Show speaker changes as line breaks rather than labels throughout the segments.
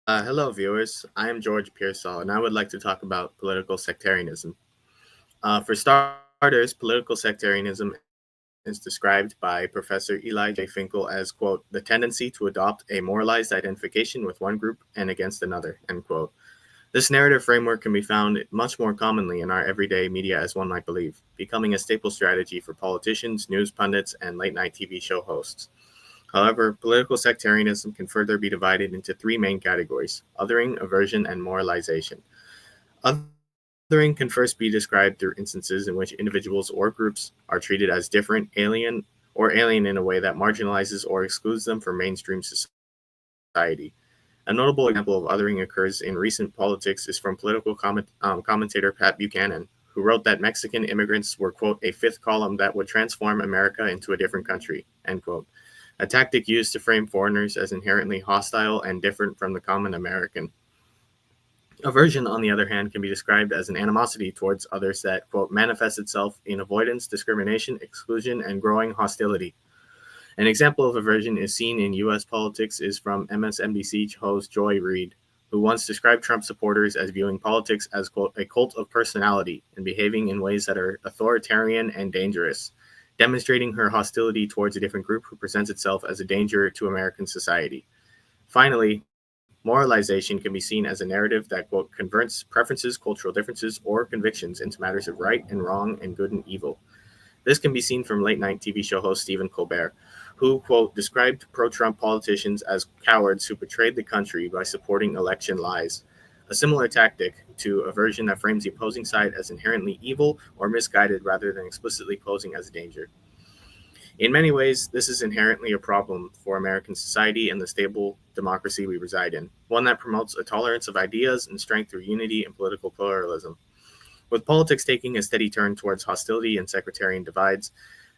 Hello, viewers. I am George Pearsall, and I would like to talk about political sectarianism. For starters, political sectarianism is described by Professor Eli J. Finkel as, quote, the tendency to adopt a moralized identification with one group and against another, end quote. This narrative framework can be found much more commonly in our everyday media as one might believe, becoming a staple strategy for politicians, news pundits, and late night TV show hosts. However, political sectarianism can further be divided into three main categories: othering, aversion, and moralization. Othering can first be described through instances in which individuals or groups are treated as different, alien in a way that marginalizes or excludes them from mainstream society. A notable example of othering occurs in recent politics is from political commentator Pat Buchanan, who wrote that Mexican immigrants were, quote, a fifth column that would transform America into a different country, end quote, a tactic used to frame foreigners as inherently hostile and different from the common American. Aversion, on the other hand, can be described as an animosity towards others that, quote, manifests itself in avoidance, discrimination, exclusion, and growing hostility. An example of aversion is seen in U.S. politics is from MSNBC host Joy Reid, who once described Trump supporters as viewing politics as, quote, a cult of personality and behaving in ways that are authoritarian and dangerous, demonstrating her hostility towards a different group who presents itself as a danger to American society. Finally, moralization can be seen as a narrative that, quote, converts preferences, cultural differences, or convictions into matters of right and wrong and good and evil. This can be seen from late night TV show host Stephen Colbert, who, quote, described pro Trump politicians as cowards who betrayed the country by supporting election lies. A similar tactic to aversion that frames the opposing side as inherently evil or misguided rather than explicitly posing as a danger. In many ways, this is inherently a problem for American society and the stable democracy we reside in, one that promotes a tolerance of ideas and strength through unity and political pluralism. With politics taking a steady turn towards hostility and sectarian divides,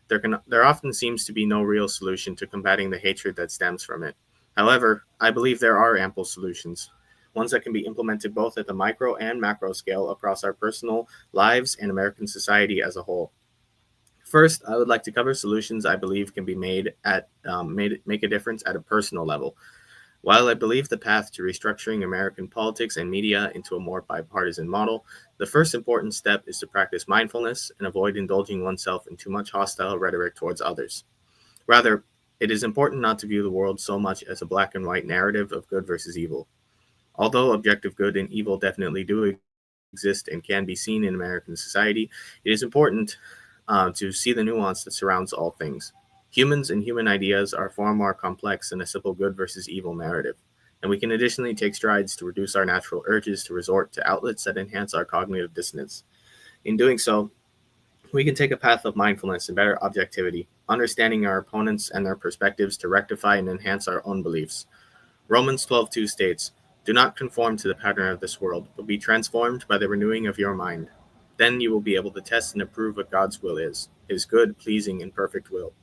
there often seems to be no real solution to combating the hatred that stems from it. However, I believe there are ample solutions, ones that can be implemented both at the micro and macro scale across our personal lives and American society as a whole. First, I would like to cover solutions I believe can be make a difference at a personal level. While I believe the path to restructuring American politics and media into a more bipartisan model, the first important step is to practice mindfulness and avoid indulging oneself in too much hostile rhetoric towards others. Rather, it is important not to view the world so much as a black and white narrative of good versus evil. Although objective good and evil definitely do exist and can be seen in American society, it is important to see the nuance that surrounds all things. Humans and human ideas are far more complex than a simple good versus evil narrative, and we can additionally take strides to reduce our natural urges to resort to outlets that enhance our cognitive dissonance. In doing so, we can take a path of mindfulness and better objectivity, understanding our opponents and their perspectives to rectify and enhance our own beliefs. Romans 12:2 states, "Do not conform to the pattern of this world, but be transformed by the renewing of your mind. Then you will be able to test and approve what God's will is, his good, pleasing, and perfect will."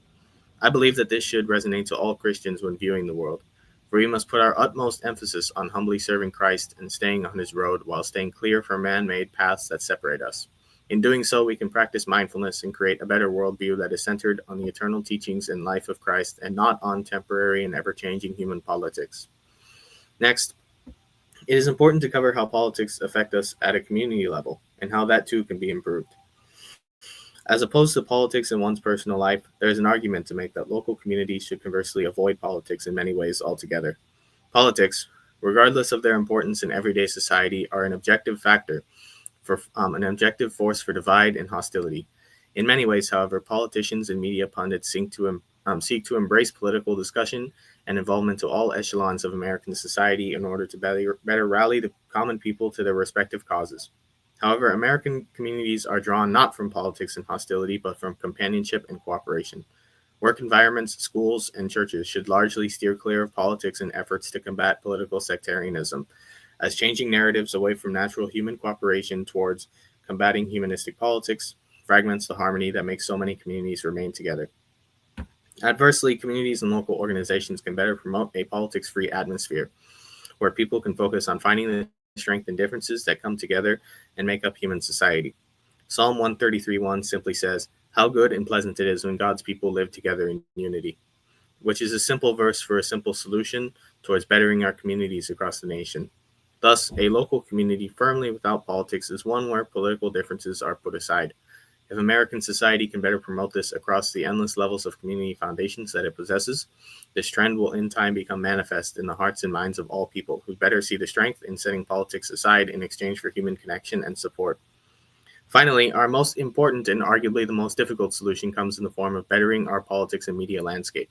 I believe that this should resonate to all Christians when viewing the world, for we must put our utmost emphasis on humbly serving Christ and staying on his road while staying clear from man made paths that separate us. In doing so, we can practice mindfulness and create a better worldview that is centered on the eternal teachings and life of Christ and not on temporary and ever changing human politics. Next, it is important to cover how politics affect us at a community level and how that too can be improved. As opposed to politics in one's personal life, there is an argument to make that local communities should conversely avoid politics in many ways altogether. Politics, regardless of their importance in everyday society, are an objective force for divide and hostility. In many ways, however, politicians and media pundits seek to embrace political discussion and involvement to all echelons of American society in order to better rally the common people to their respective causes. However, American communities are drawn not from politics and hostility, but from companionship and cooperation. Work environments, schools, and churches should largely steer clear of politics in efforts to combat political sectarianism, as changing narratives away from natural human cooperation towards combating humanistic politics fragments the harmony that makes so many communities remain together. Adversely, communities and local organizations can better promote a politics free atmosphere where people can focus on finding the strength and differences that come together and make up human society. Psalm 133:1 simply says, "How good and pleasant it is when God's people live together in unity," which is a simple verse for a simple solution towards bettering our communities across the nation. Thus, a local community firmly without politics is one where political differences are put aside. If American society can better promote this across the endless levels of community foundations that it possesses, this trend will in time become manifest in the hearts and minds of all people who better see the strength in setting politics aside in exchange for human connection and support. Finally, our most important and arguably the most difficult solution comes in the form of bettering our politics and media landscape.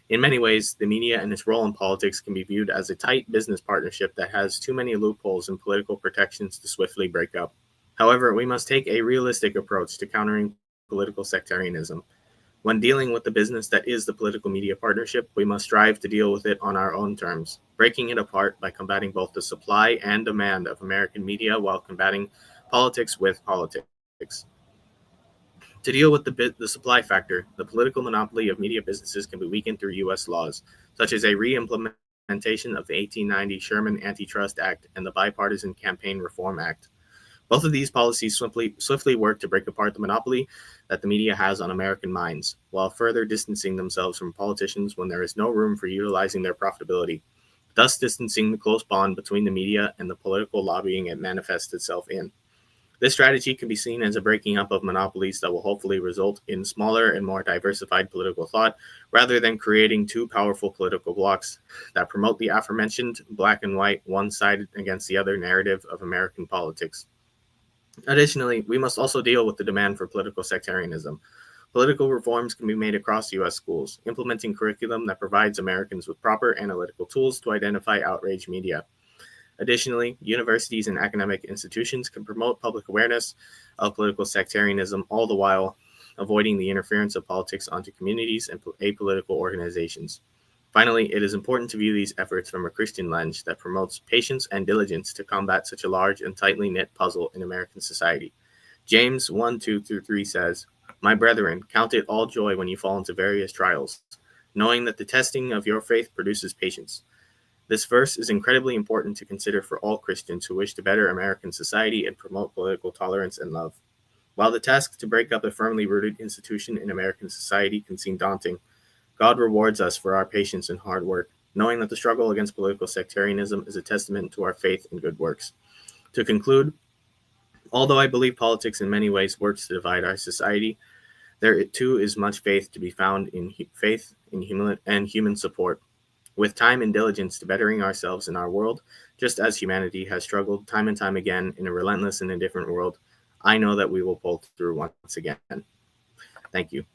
In many ways, the media and its role in politics can be viewed as a tight business partnership that has too many loopholes and political protections to swiftly break up. However, we must take a realistic approach to countering political sectarianism. When dealing with the business that is the political media partnership, we must strive to deal with it on our own terms, breaking it apart by combating both the supply and demand of American media while combating politics with politics. To deal with the supply factor, the political monopoly of media businesses can be weakened through U.S. laws, such as a re implementation of the 1890 Sherman Antitrust Act and the Bipartisan Campaign Reform Act. Both of these policies swiftly work to break apart the monopoly that the media has on American minds, while further distancing themselves from politicians when there is no room for utilizing their profitability, thus distancing the close bond between the media and the political lobbying it manifests itself in. This strategy can be seen as a breaking up of monopolies that will hopefully result in smaller and more diversified political thought, rather than creating two powerful political blocs that promote the aforementioned black and white, one sided against the other narrative of American politics. Additionally, we must also deal with the demand for political sectarianism. Political reforms can be made across U.S. schools, implementing curriculum that provides Americans with proper analytical tools to identify outraged media. Additionally, universities and academic institutions can promote public awareness of political sectarianism, all the while avoiding the interference of politics onto communities and apolitical organizations. Finally, it is important to view these efforts from a Christian lens that promotes patience and diligence to combat such a large and tightly knit puzzle in American society. James 1 2 through 3 says, "My brethren, count it all joy when you fall into various trials, knowing that the testing of your faith produces patience." This verse is incredibly important to consider for all Christians who wish to better American society and promote political tolerance and love. While the task to break up a firmly rooted institution in American society can seem daunting, God rewards us for our patience and hard work, knowing that the struggle against political sectarianism is a testament to our faith and good works. To conclude, although I believe politics in many ways works to divide our society, there too is much faith to be found in faith in human support. With time and diligence to bettering ourselves in our world, just as humanity has struggled time and time again in a relentless and indifferent world, I know that we will pull through once again. Thank you.